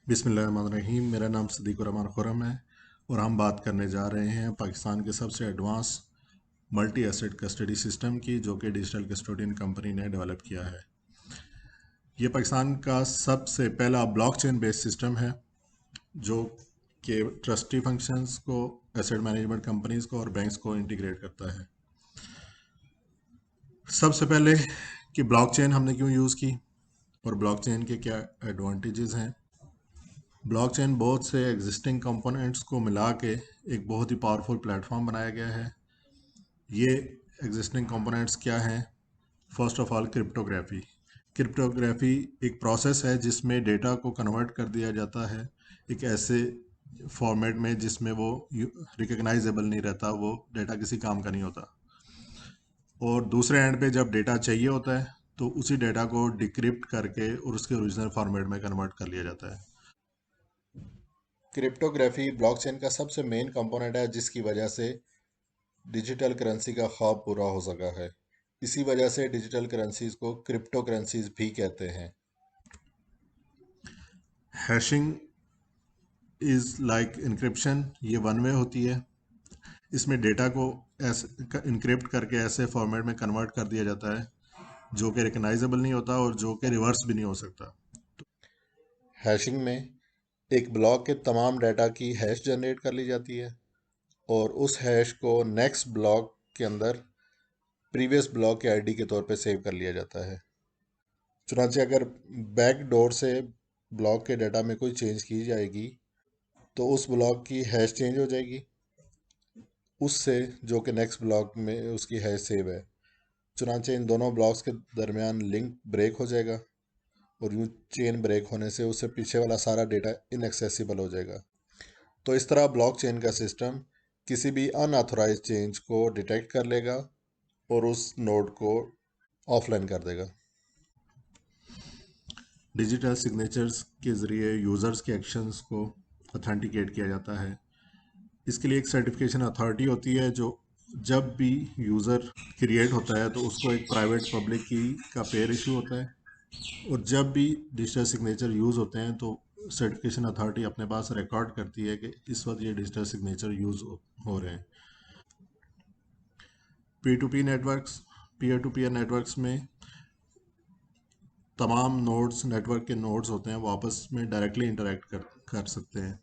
बिस्मिल्लाहिर्रहमानिर्रहीम। मेरा नाम सदीकुर रहमान खुरम है और हम बात करने जा रहे हैं पाकिस्तान के सबसे advance multi asset custody system की, जो कि डिजिटल कस्टोडियन कंपनी ने डेवलप किया है। ये पाकिस्तान का सबसे पहला ब्लॉकचेन बेस्ड सिस्टम है जो कि ट्रस्टी फंक्शंस को, एसेट मैनेजमेंट कंपनीज को और बैंक्स को इंटीग्रेट करता है। सबसे पहले कि ब्लॉकचेन हमने क्यों यूज़ की और ब्लॉकचेन के क्या एडवांटेजेस हैं। ब्लॉकचेन बहुत से एग्जिस्टिंग कंपोनेंट्स को मिला के एक बहुत ही पावरफुल प्लेटफॉर्म बनाया गया है। ये एग्जिस्टिंग कंपोनेंट्स क्या हैं? First of all, cryptography. Cryptography एक प्रोसेस है जिसमें डेटा को कन्वर्ट कर दिया जाता है एक ऐसे फॉर्मेट में जिसमें वो रिकग्नाइजेबल नहीं रहता, वो डेटा किसी काम का नहीं होता। और दूसरे एंड पे जब डेटा चाहिए होता है तो उसी डेटा को डिक्रिप्ट करके और उसके ओरिजिनल फॉर्मेट में कन्वर्ट कर लिया जाता है। क्रिप्टोग्राफी ब्लॉकचेन का सबसे मेन कंपोनेंट है जिसकी वजह से डिजिटल करेंसी का ख्वाब पूरा हो सका है। इसी वजह से डिजिटल करेंसीज को क्रिप्टो करेंसीज भी कहते हैं। Hashing is like encryption. ये वन वे होती है। इसमें डेटा को ऐसे इनक्रिप्ट करके ऐसे फॉर्मेट में कन्वर्ट कर दिया जाता है जो कि रिकग्नाइजेबल नहीं होता और जो कि रिवर्स भी नहीं हो सकता। हैशिंग में एक ब्लॉक के तमाम डाटा की हैश जनरेट कर ली जाती है और उस हैश को नेक्स्ट ब्लॉक के अंदर प्रीवियस ब्लॉक के आईडी के तौर पे सेव कर लिया जाता है। चुनांचे अगर बैक डोर से ब्लॉक के डाटा में कोई चेंज की जाएगी तो उस ब्लॉक की हैश चेंज हो जाएगी उससे, जो कि नेक्स्ट ब्लॉक में उसकी हैश सेव है। चुनांचे इन दोनों ब्लॉक्स के दरमियान लिंक ब्रेक हो जाएगा और यूँ चेन ब्रेक होने से उससे पीछे वाला सारा डेटा इनएक्सेसिबल हो जाएगा। तो इस तरह ब्लॉकचेन का सिस्टम किसी भी अनऑथराइज चेंज को डिटेक्ट कर लेगा और उस नोड को ऑफलाइन कर देगा। डिजिटल सिग्नेचर्स के ज़रिए यूज़र्स के एक्शंस को ऑथेंटिकेट किया जाता है। इसके लिए एक सर्टिफिकेशन अथॉरिटी होती है जो जब भी यूज़र क्रिएट होता है तो उसको एक प्राइवेट पब्लिक की का पेयर इशू होता है और जब भी डिजिटल सिग्नेचर यूज़ होते हैं तो सर्टिफिकेशन अथॉरिटी अपने पास रिकॉर्ड करती है कि इस वक्त ये डिजिटल सिग्नेचर यूज़ हो रहे हैं। P to P networks, peer to peer networks में तमाम नोड्स, नेटवर्क के नोड्स होते हैं वो आपस में डायरेक्टली इंटरेक्ट कर सकते हैं।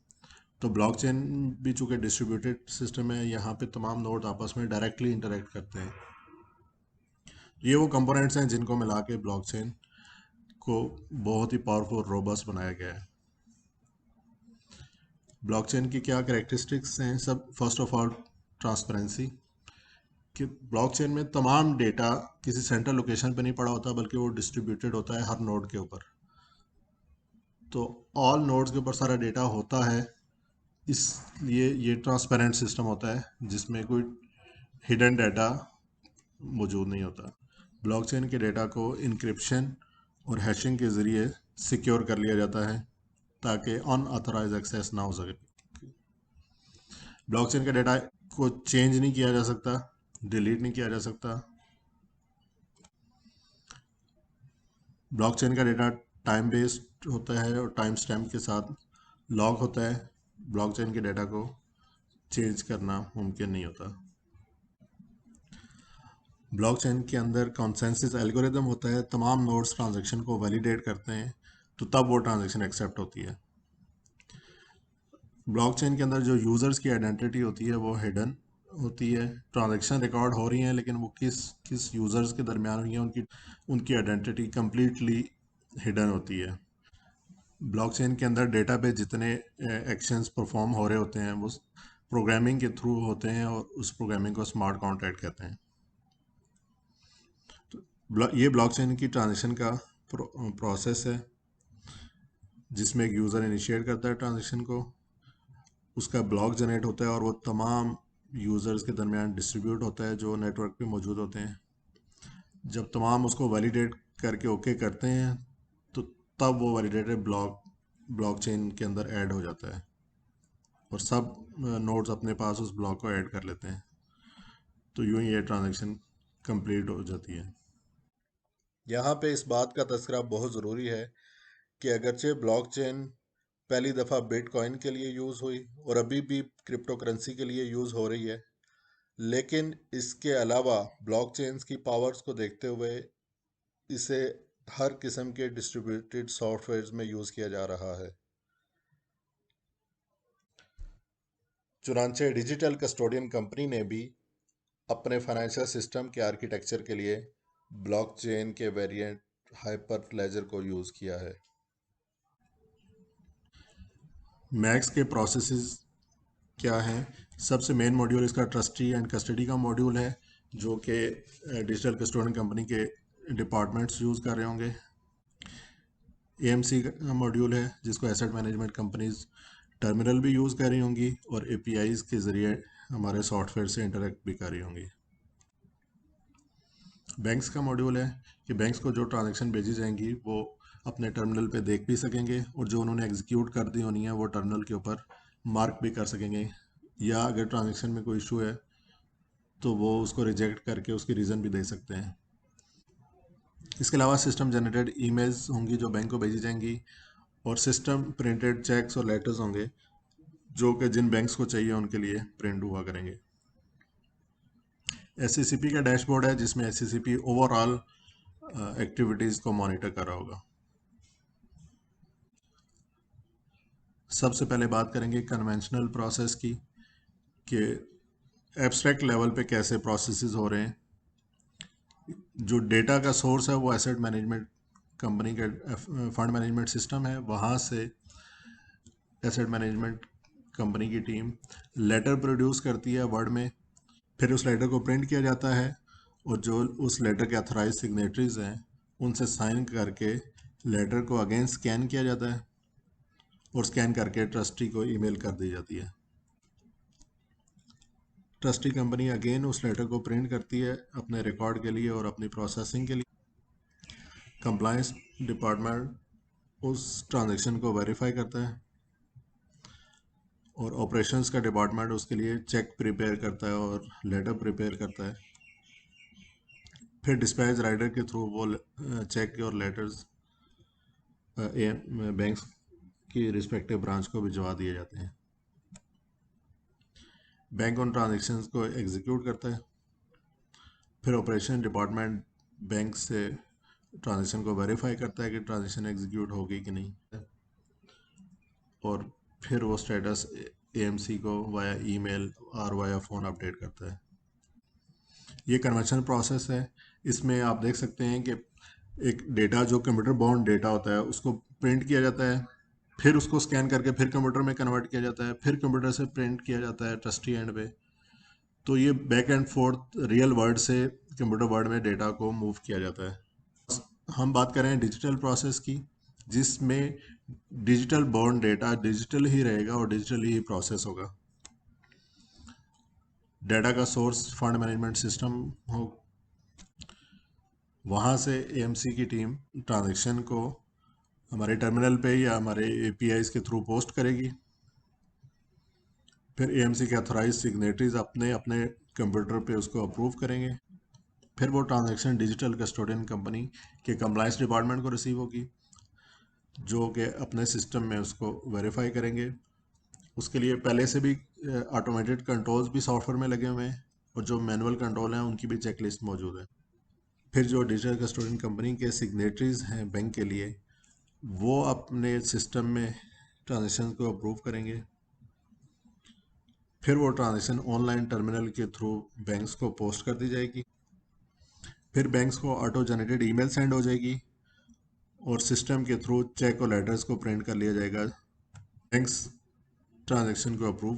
तो ब्लॉकचेन भी चूँकि डिस्ट्रीब्यूटेड सिस्टम है, यहाँ पे तमाम नोड आपस में डायरेक्टली इंटरेक्ट करते हैं। ये वो कंपोनेंट्स हैं जिनको मिला के ब्लॉकचेन को बहुत ही पावरफुल, रोबस्ट बनाया गया है। ब्लॉकचेन की क्या कैरेक्टरिस्टिक्स हैं? सब फर्स्ट ऑफ ऑल, ट्रांसपेरेंसी। कि ब्लॉकचेन में तमाम डेटा किसी सेंट्रल लोकेशन पे नहीं पड़ा होता बल्कि वो डिस्ट्रीब्यूटेड होता है हर नोड के ऊपर। तो ऑल नोड्स के ऊपर सारा डेटा होता है, इसलिए ये ट्रांसपेरेंट सिस्टम होता है जिसमें कोई हिडन डाटा मौजूद नहीं होता। ब्लॉकचेन के डेटा को इनक्रिप्शन और हैशिंग के ज़रिए सिक्योर कर लिया जाता है ताकि अनऑथराइज एक्सेस ना हो सके। ब्लॉकचेन के डेटा को चेंज नहीं किया जा सकता, डिलीट नहीं किया जा सकता। ब्लॉकचेन का डेटा टाइम बेस्ड होता है और टाइम स्टैम्प के साथ लॉक होता है। ब्लॉकचेन के डेटा को चेंज करना मुमकिन नहीं होता। ब्लॉकचेन के अंदर कॉन्सेंसस एल्गोरिदम होता है, तमाम नोड्स ट्रांजैक्शन को वैलिडेट करते हैं तो तब वो ट्रांजैक्शन एक्सेप्ट होती है। ब्लॉकचेन के अंदर जो यूज़र्स की आइडेंटिटी होती है वो हिडन होती है। ट्रांजैक्शन रिकॉर्ड हो रही हैं लेकिन वो किस किस यूज़र्स के दरमियान हुई हैं, उनकी उनकी आइडेंटिटी कम्प्लीटली हिडन होती है। ब्लॉकचेन के अंदर डेटा पे जितने एक्शंस परफॉर्म हो रहे होते हैं वो प्रोग्रामिंग के थ्रू होते हैं और उस प्रोग्रामिंग को स्मार्ट कॉन्ट्रैक्ट कहते हैं। ये ब्लॉकचेन की ट्रांजेक्शन का प्रोसेस है जिसमें एक यूज़र इनिशिएट करता है ट्रांजेक्शन को, उसका ब्लॉक जनरेट होता है और वो तमाम यूज़र्स के दरमियान डिस्ट्रीब्यूट होता है जो नेटवर्क पे मौजूद होते हैं। जब तमाम उसको वैलिडेट करके ओके करते हैं तो तब वो वैलिडेटेड ब्लॉकचेन के अंदर ऐड हो जाता है और सब नोड्स अपने पास उस ब्लॉक को ऐड कर लेते हैं। तो यूँ ही ये ट्रांजेक्शन कंप्लीट हो जाती है। यहाँ पे इस बात का तज़किरा बहुत ज़रूरी है कि अगरचे ब्लॉकचेन पहली दफ़ा बिटकॉइन के लिए यूज़ हुई और अभी भी क्रिप्टो करेंसी के लिए यूज़ हो रही है। लेकिन इसके अलावा ब्लॉकचेन्स की पावर्स को देखते हुए इसे हर किस्म के डिस्ट्रीब्यूटेड सॉफ्टवेयर में यूज़ किया जा रहा है। चुनांचे डिजिटल कस्टोडियन कंपनी ने भी अपने फाइनेंशियल सिस्टम के आर्किटेक्चर के लिए ब्लॉकचेन के वेरिएंट हाइपर लेजर को यूज़ किया है। मैक्स के प्रोसेसेस क्या हैं? सबसे मेन मॉड्यूल इसका ट्रस्टी एंड कस्टडी का मॉड्यूल है, जो कि डिजिटल कस्टोडियन कंपनी के डिपार्टमेंट्स यूज़ कर रहे होंगे। एएमसी का मॉड्यूल है, जिसको एसेट मैनेजमेंट कंपनीज टर्मिनल भी यूज़ कर रही होंगी और एपीआईज के ज़रिए हमारे सॉफ्टवेयर से इंटरेक्ट भी कर रही होंगी। बैंक्स का मॉड्यूल है कि बैंक्स को जो ट्रांजैक्शन भेजी जाएंगी वो अपने टर्मिनल पे देख भी सकेंगे और जो उन्होंने एग्जीक्यूट कर दी होनी है वो टर्मिनल के ऊपर मार्क भी कर सकेंगे, या अगर ट्रांजैक्शन में कोई इशू है तो वो उसको रिजेक्ट करके उसकी रीज़न भी दे सकते हैं। इसके अलावा सिस्टम जनरेटेड ईमेल्स होंगी जो बैंक को भेजी जाएंगी, और सिस्टम प्रिंटेड चेक्स और लेटर्स होंगे जो कि जिन बैंक्स को चाहिए उनके लिए प्रिंट हुआ करेंगे। एससीसीपी का डैशबोर्ड है जिसमें एससीसीपी ओवरऑल एक्टिविटीज़ को मॉनिटर कर रहा होगा। सबसे पहले बात करेंगे कन्वेंशनल प्रोसेस की, कि एब्स्ट्रैक्ट लेवल पे कैसे प्रोसेसेस हो रहे हैं। जो डेटा का सोर्स है वो एसेट मैनेजमेंट कंपनी का फंड मैनेजमेंट सिस्टम है, वहाँ से एसेट मैनेजमेंट कंपनी की टीम लेटर प्रोड्यूस करती है वर्ड में, फिर उस लेटर को प्रिंट किया जाता है और जो उस लेटर के अथोराइज सिग्नेटरीज हैं उनसे साइन करके लेटर को अगेन स्कैन किया जाता है और स्कैन करके ट्रस्टी को ईमेल कर दी जाती है। ट्रस्टी कंपनी अगेन उस लेटर को प्रिंट करती है अपने रिकॉर्ड के लिए और अपनी प्रोसेसिंग के लिए। कंप्लायंस डिपार्टमेंट उस ट्रांजैक्शन को वेरीफाई करता है और ऑपरेशंस का डिपार्टमेंट उसके लिए चेक प्रिपेयर करता है और लेटर प्रिपेयर करता है। फिर डिस्पैच राइडर के थ्रू वो चेक और लेटर्स बैंक्स की रिस्पेक्टिव ब्रांच को भिजवा दिए जाते हैं। बैंक उन ट्रांजैक्शंस को एग्जीक्यूट करता है, फिर ऑपरेशन डिपार्टमेंट बैंक से ट्रांजैक्शन को वेरीफाई करता है कि ट्रांजैक्शन एग्जीक्यूट होगी कि नहीं, और फिर वो स्टेटस एएमसी को वाया ईमेल और वाया फ़ोन अपडेट करता है। ये कन्वर्शन प्रोसेस है। इसमें आप देख सकते हैं कि एक डेटा जो कंप्यूटर बाउंड डेटा होता है उसको प्रिंट किया जाता है, फिर उसको स्कैन करके फिर कंप्यूटर में कन्वर्ट किया जाता है, फिर कंप्यूटर से प्रिंट किया जाता है ट्रस्टी एंड पे। तो ये back and fourth real world से कंप्यूटर वर्ल्ड में डेटा को मूव किया जाता है। हम बात करें डिजिटल प्रोसेस की, जिसमें डिजिटल बाउंड डेटा डिजिटल ही रहेगा और डिजिटल ही प्रोसेस होगा। डेटा का सोर्स फंड मैनेजमेंट सिस्टम हो, वहाँ से एएमसी की टीम ट्रांजैक्शन को हमारे टर्मिनल पे या हमारे एपीआईज के थ्रू पोस्ट करेगी, फिर एएमसी के अथोराइज सिग्नेटरीज अपने अपने कंप्यूटर पे उसको अप्रूव करेंगे, फिर वो ट्रांजैक्शन डिजिटल कस्टोडियन कंपनी के कंप्लायंस डिपार्टमेंट को रिसीव होगी जो कि अपने सिस्टम में उसको वेरीफाई करेंगे। उसके लिए पहले से भी ऑटोमेटेड कंट्रोल्स भी सॉफ्टवेयर में लगे हुए हैं और जो मैनुअल कंट्रोल हैं उनकी भी चेकलिस्ट मौजूद है। फिर जो डिजिटल कस्टोडियन कंपनी के सिग्नेटरीज हैं बैंक के लिए, वो अपने सिस्टम में ट्रांजैक्शन को अप्रूव करेंगे, फिर वो ट्रांजैक्शन ऑनलाइन टर्मिनल के थ्रू बैंक्स को पोस्ट कर दी जाएगी, फिर बैंक्स को ऑटो जनरेटेड ईमेल सेंड हो जाएगी और सिस्टम के थ्रू चेक और लेटर्स को प्रिंट कर लिया जाएगा। बैंक्स ट्रांजैक्शन को अप्रूव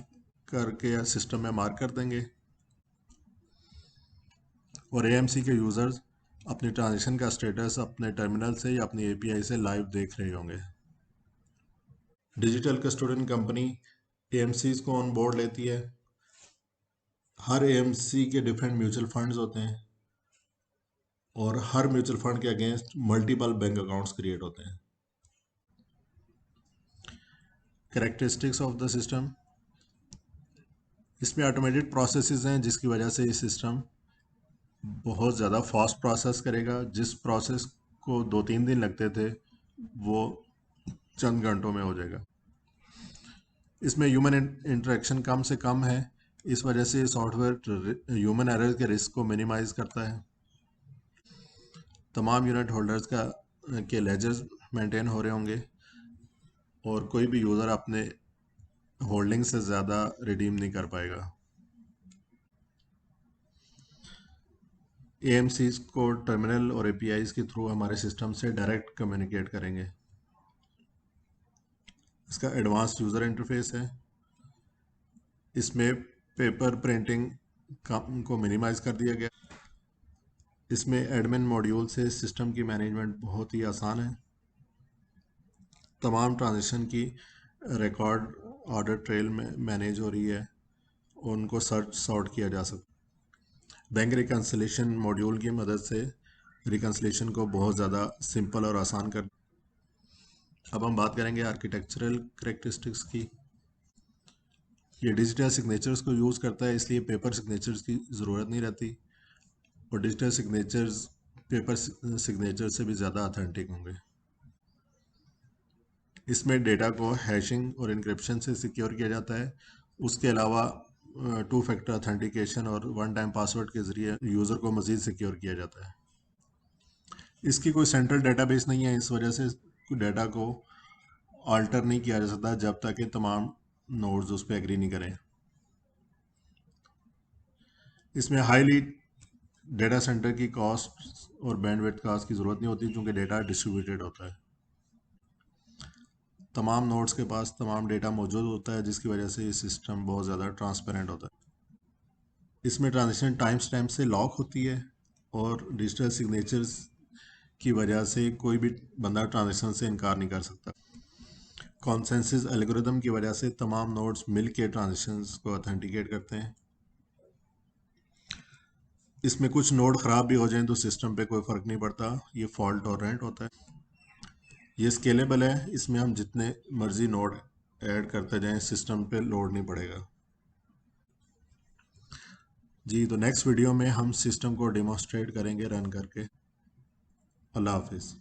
करके या सिस्टम में मार्क कर देंगे और एएमसी के यूज़र्स अपनी ट्रांजैक्शन का स्टेटस अपने टर्मिनल से या अपनी एपीआई से लाइव देख रहे होंगे। डिजिटल कस्टोडियन कंपनी एएमसीज को ऑन बोर्ड लेती है। हर एएमसी के डिफरेंट म्यूचुअल फंड्स होते हैं और हर म्यूचुअल फंड के against multiple bank accounts create होते हैं। कैरेक्टरिस्टिक्स ऑफ द सिस्टम, इसमें ऑटोमेटेड प्रोसेसेस हैं जिसकी वजह से ये सिस्टम बहुत ज़्यादा फास्ट प्रोसेस करेगा। जिस प्रोसेस को 2-3 दिन लगते थे वो चंद घंटों में हो जाएगा। इसमें ह्यूमन इंटरेक्शन कम से कम है, इस वजह से सॉफ्टवेयर ह्यूमन एरर के रिस्क को मिनिमाइज करता है। तमाम यूनिट होल्डर्स के लेजर्स मेंटेन हो रहे होंगे और कोई भी यूज़र अपने होल्डिंग से ज़्यादा रिडीम नहीं कर पाएगा। AMCs को टर्मिनल और APIs के थ्रू हमारे सिस्टम से डायरेक्ट कम्युनिकेट करेंगे। इसका एडवांस यूज़र इंटरफेस है। इसमें पेपर प्रिंटिंग को मिनिमाइज कर दिया गया। इसमें एडमिन मॉड्यूल से सिस्टम की मैनेजमेंट बहुत ही आसान है। तमाम ट्रांजेक्शन की रिकॉर्ड ऑर्डर ट्रेल में मैनेज हो रही है, उनको सर्च सॉर्ट किया जा सकता। बैंक रिकन्सिलेशन मॉड्यूल की मदद से रिकन्सिलेशन को बहुत ज़्यादा सिंपल और आसान कर। अब हम बात करेंगे आर्किटेक्चरल करेक्टरिस्टिक्स की। ये डिजिटल सिग्नेचर्स को यूज़ करता है, इसलिए पेपर सिग्नेचर्स की ज़रूरत नहीं रहती और डिजिटल सिग्नेचर्स पेपर सिग्नेचर से भी ज़्यादा ऑथेंटिक होंगे। इसमें डेटा को हैशिंग और इंक्रिप्शन से सिक्योर किया जाता है। उसके अलावा 2 फैक्टर ऑथेंटिकेशन और वन टाइम पासवर्ड के ज़रिए यूज़र को मज़ीद सिक्योर किया जाता है। इसकी कोई सेंट्रल डेटाबेस नहीं है, इस वजह से डेटा को अल्टर नहीं किया जा सकता जब तक कि तमाम नोड्स उस पर एग्री नहीं करें। इसमें हाईली डेटा सेंटर की कॉस्ट और बैंडविड्थ कॉस्ट की ज़रूरत नहीं होती, क्योंकि डेटा डिस्ट्रीब्यूटेड होता है। तमाम नोड्स के पास तमाम डेटा मौजूद होता है, जिसकी वजह से ये सिस्टम बहुत ज़्यादा ट्रांसपेरेंट होता है। इसमें ट्रांजेक्शन टाइम स्टैम्प से लॉक होती है और डिजिटल सिग्नेचर्स की वजह से कोई भी बंदा ट्रांजेक्शन से इनकार नहीं कर सकता। कॉन्सेंसस एल्गोरिदम की वजह से तमाम नोड्स मिल के ट्रांजेक्शन्स को ऑथेंटिकेट करते हैं। इसमें कुछ नोड ख़राब भी हो जाएं तो सिस्टम पे कोई फ़र्क नहीं पड़ता, ये फॉल्ट टॉलरेंट होता है। ये स्केलेबल है, इसमें हम जितने मर्जी नोड ऐड करते जाएं सिस्टम पे लोड नहीं पड़ेगा। जी, तो नेक्स्ट वीडियो में हम सिस्टम को डेमोस्ट्रेट करेंगे रन करके। अल्लाह हाफिज़।